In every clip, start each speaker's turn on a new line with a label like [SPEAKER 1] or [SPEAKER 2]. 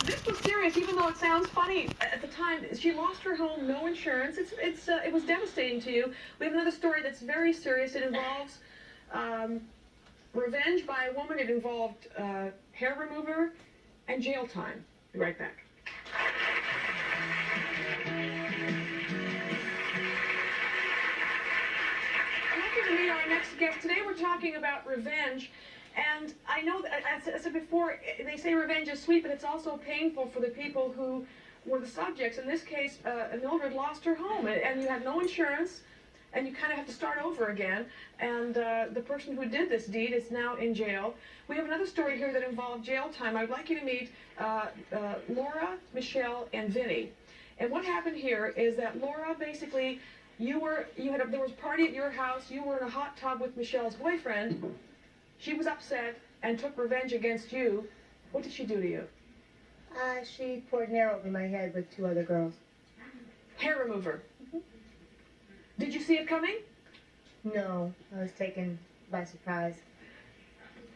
[SPEAKER 1] This was serious, even though it sounds funny at the time. She lost her home, no insurance. It was devastating to you. We have another story that's very serious. It involves revenge by a woman. It involved hair remover and jail time. Be right back. Welcome to meet our next guest. Today we're talking about revenge. And I know that, as I said before, they say revenge is sweet, but it's also painful for the people who were the subjects. In this case, Mildred lost her home, and you had no insurance, and you kind of have to start over again. And the person who did this deed is now in jail. We have another story here that involved jail time. I'd like you to meet Laura, Michelle, and Vinny. And what happened here is that Laura, basically, there was a party at your house. You were in a hot tub with Michelle's boyfriend. She was upset and took revenge against you. What did she do to you?
[SPEAKER 2] She poured hair over my head with two other girls.
[SPEAKER 1] Hair remover. Mm-hmm. Did you see it coming?
[SPEAKER 2] No, I was taken by surprise.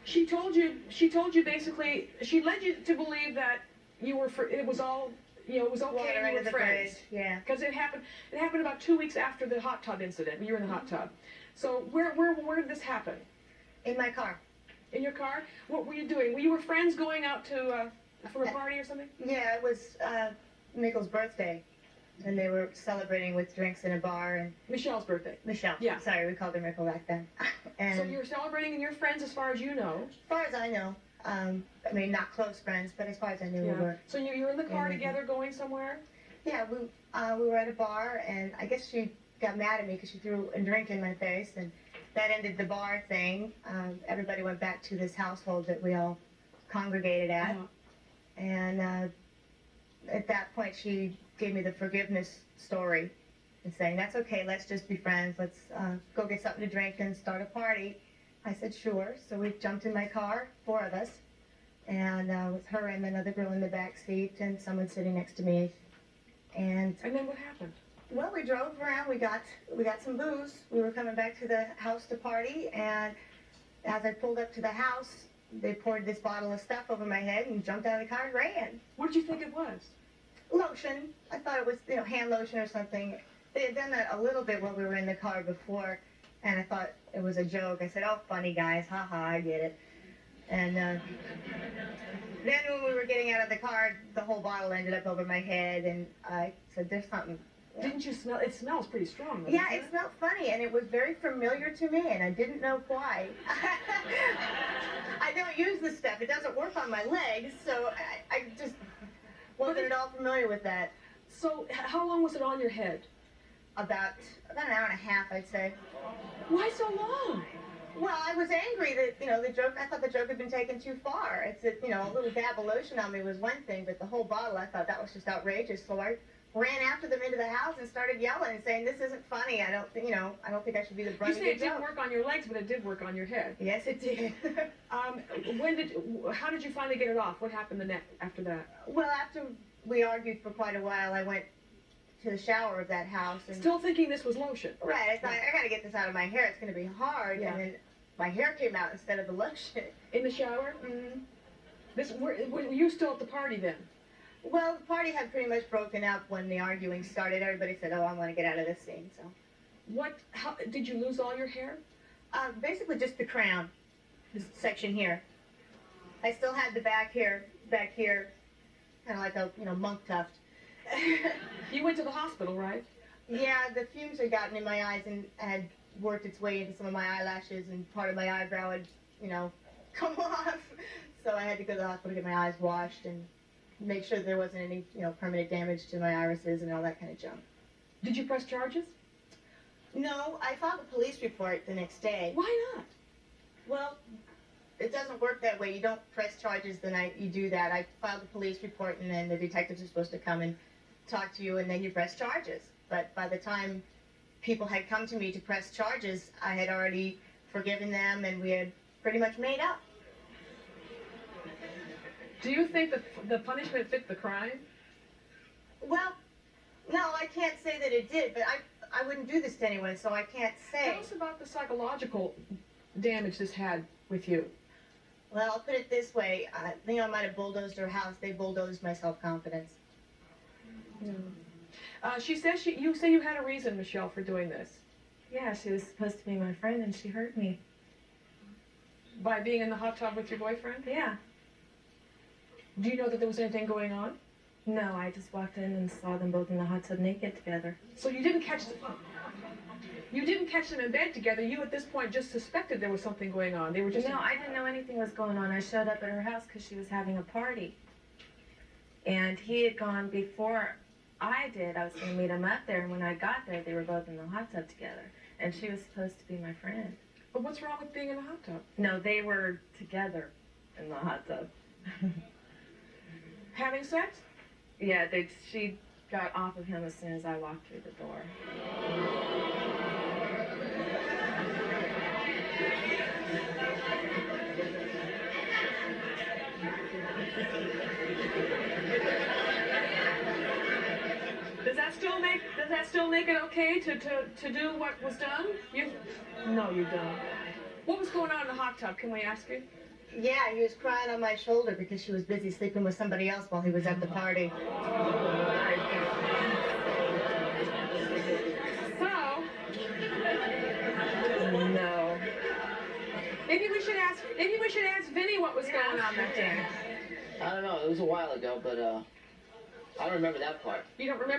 [SPEAKER 1] She told you basically, she led you to believe that it was all, it was okay and you were friends.
[SPEAKER 2] Yeah.
[SPEAKER 1] Because it happened about 2 weeks after the hot tub incident. You were in the hot tub. So where did this happen?
[SPEAKER 2] In my car.
[SPEAKER 1] In your car? What were you doing? You were friends going out to for a party or something?
[SPEAKER 2] Yeah, it was Mikkel's birthday, and they were celebrating with drinks in a bar. And
[SPEAKER 1] Michelle's birthday.
[SPEAKER 2] Michelle.
[SPEAKER 1] Yeah.
[SPEAKER 2] Sorry, we called her Mikkel back then. And
[SPEAKER 1] so you were celebrating and you're friends as far as you know?
[SPEAKER 2] As far as I know. I mean, not close friends, but as far as I knew, we were.
[SPEAKER 1] So you were in the car together going somewhere?
[SPEAKER 2] Yeah, we were at a bar, and I guess she got mad at me because she threw a drink in my face, and that ended the bar thing. Everybody went back to this household that we all congregated at. And at that point, she gave me the forgiveness story and saying, that's okay, let's just be friends. Let's go get something to drink and start a party. I said, sure. So we jumped in my car, 4 of us, and with her and another girl in the back seat and someone sitting next to me. And
[SPEAKER 1] then what happened?
[SPEAKER 2] Well, we drove around. We got some booze. We were coming back to the house to party, and as I pulled up to the house, they poured this bottle of stuff over my head and jumped out of the car and ran.
[SPEAKER 1] What did you think it was?
[SPEAKER 2] Lotion. I thought it was, hand lotion or something. They had done that a little bit while we were in the car before, and I thought it was a joke. I said, oh, funny guys, haha, I get it. And then when we were getting out of the car, the whole bottle ended up over my head, and I said, there's something.
[SPEAKER 1] Didn't you smell? It smells pretty strong, though.
[SPEAKER 2] Yeah, it smelled funny, and it was very familiar to me, and I didn't know why. I don't use this stuff. It doesn't work on my legs, so I just wasn't at all familiar with that.
[SPEAKER 1] So how long was it on your head?
[SPEAKER 2] About an hour and a half, I'd say.
[SPEAKER 1] Why so long?
[SPEAKER 2] Well, I was angry that, the joke, I thought the joke had been taken too far. It's that, a little dab of lotion on me was one thing, but the whole bottle, I thought that was just outrageous, so I ran after them into the house and started yelling and saying, this isn't funny. I don't think I should be the brunt of your joke.
[SPEAKER 1] You say it didn't work on your legs, but it did work on your head.
[SPEAKER 2] Yes, it did.
[SPEAKER 1] How did you finally get it off? What happened after that?
[SPEAKER 2] Well, after we argued for quite a while, I went to the shower of that house. And
[SPEAKER 1] still thinking this was lotion.
[SPEAKER 2] Right. I thought, I got to get this out of my hair. It's going to be hard. Yeah. And then my hair came out instead of the lotion.
[SPEAKER 1] In the shower?
[SPEAKER 2] Mm-hmm.
[SPEAKER 1] Were you still at the party then?
[SPEAKER 2] Well, the party had pretty much broken up when the arguing started. Everybody said, oh, I want to get out of this scene. So,
[SPEAKER 1] how did you lose all your hair?
[SPEAKER 2] Basically just the crown, this section here. I still had the back here, kind of like a, monk tuft.
[SPEAKER 1] You went to the hospital, right?
[SPEAKER 2] Yeah, the fumes had gotten in my eyes and had worked its way into some of my eyelashes, and part of my eyebrow had, come off. So I had to go to the hospital to get my eyes washed and make sure there wasn't any, permanent damage to my irises and all that kind of junk.
[SPEAKER 1] Did you press charges?
[SPEAKER 2] No, I filed a police report the next day.
[SPEAKER 1] Why not?
[SPEAKER 2] Well, it doesn't work that way. You don't press charges the night you do that. I filed a police report, and then the detectives are supposed to come and talk to you, and then you press charges. But by the time people had come to me to press charges, I had already forgiven them, and we had pretty much made up.
[SPEAKER 1] Do you think that the punishment fit the crime?
[SPEAKER 2] Well, no, I can't say that it did, but I wouldn't do this to anyone, so I can't say.
[SPEAKER 1] Tell us about the psychological damage this had with you.
[SPEAKER 2] Well, I'll put it this way. Leon might have bulldozed her house. They bulldozed my self-confidence.
[SPEAKER 1] She says you say you had a reason, Michelle, for doing this.
[SPEAKER 3] Yeah, she was supposed to be my friend and she hurt me.
[SPEAKER 1] By being in the hot tub with your boyfriend?
[SPEAKER 3] Yeah.
[SPEAKER 1] Do you know that there was anything going on?
[SPEAKER 3] No, I just walked in and saw them both in the hot tub naked together.
[SPEAKER 1] So you didn't catch them in bed together. You at this point just suspected there was something going on. They were just
[SPEAKER 3] No, I didn't know anything was going on. I showed up at her house because she was having a party. And he had gone before I did. I was going to meet him up there, and when I got there, they were both in the hot tub together. And she was supposed to be my friend.
[SPEAKER 1] But what's wrong with being in the hot tub?
[SPEAKER 3] No, they were together in the hot tub.
[SPEAKER 1] Having sex?
[SPEAKER 3] Yeah, she got off of him as soon as I walked through the door.
[SPEAKER 1] Does that still make it okay to do what was done?
[SPEAKER 3] No, you don't.
[SPEAKER 1] What was going on in the hot tub? Can we ask you?
[SPEAKER 2] Yeah, he was crying on my shoulder because she was busy sleeping with somebody else while he was at the party.
[SPEAKER 1] So
[SPEAKER 3] No.
[SPEAKER 1] maybe we should ask Vinny what was going on that day.
[SPEAKER 4] I don't know. It was a while ago, but I don't remember that part.
[SPEAKER 1] You don't remember?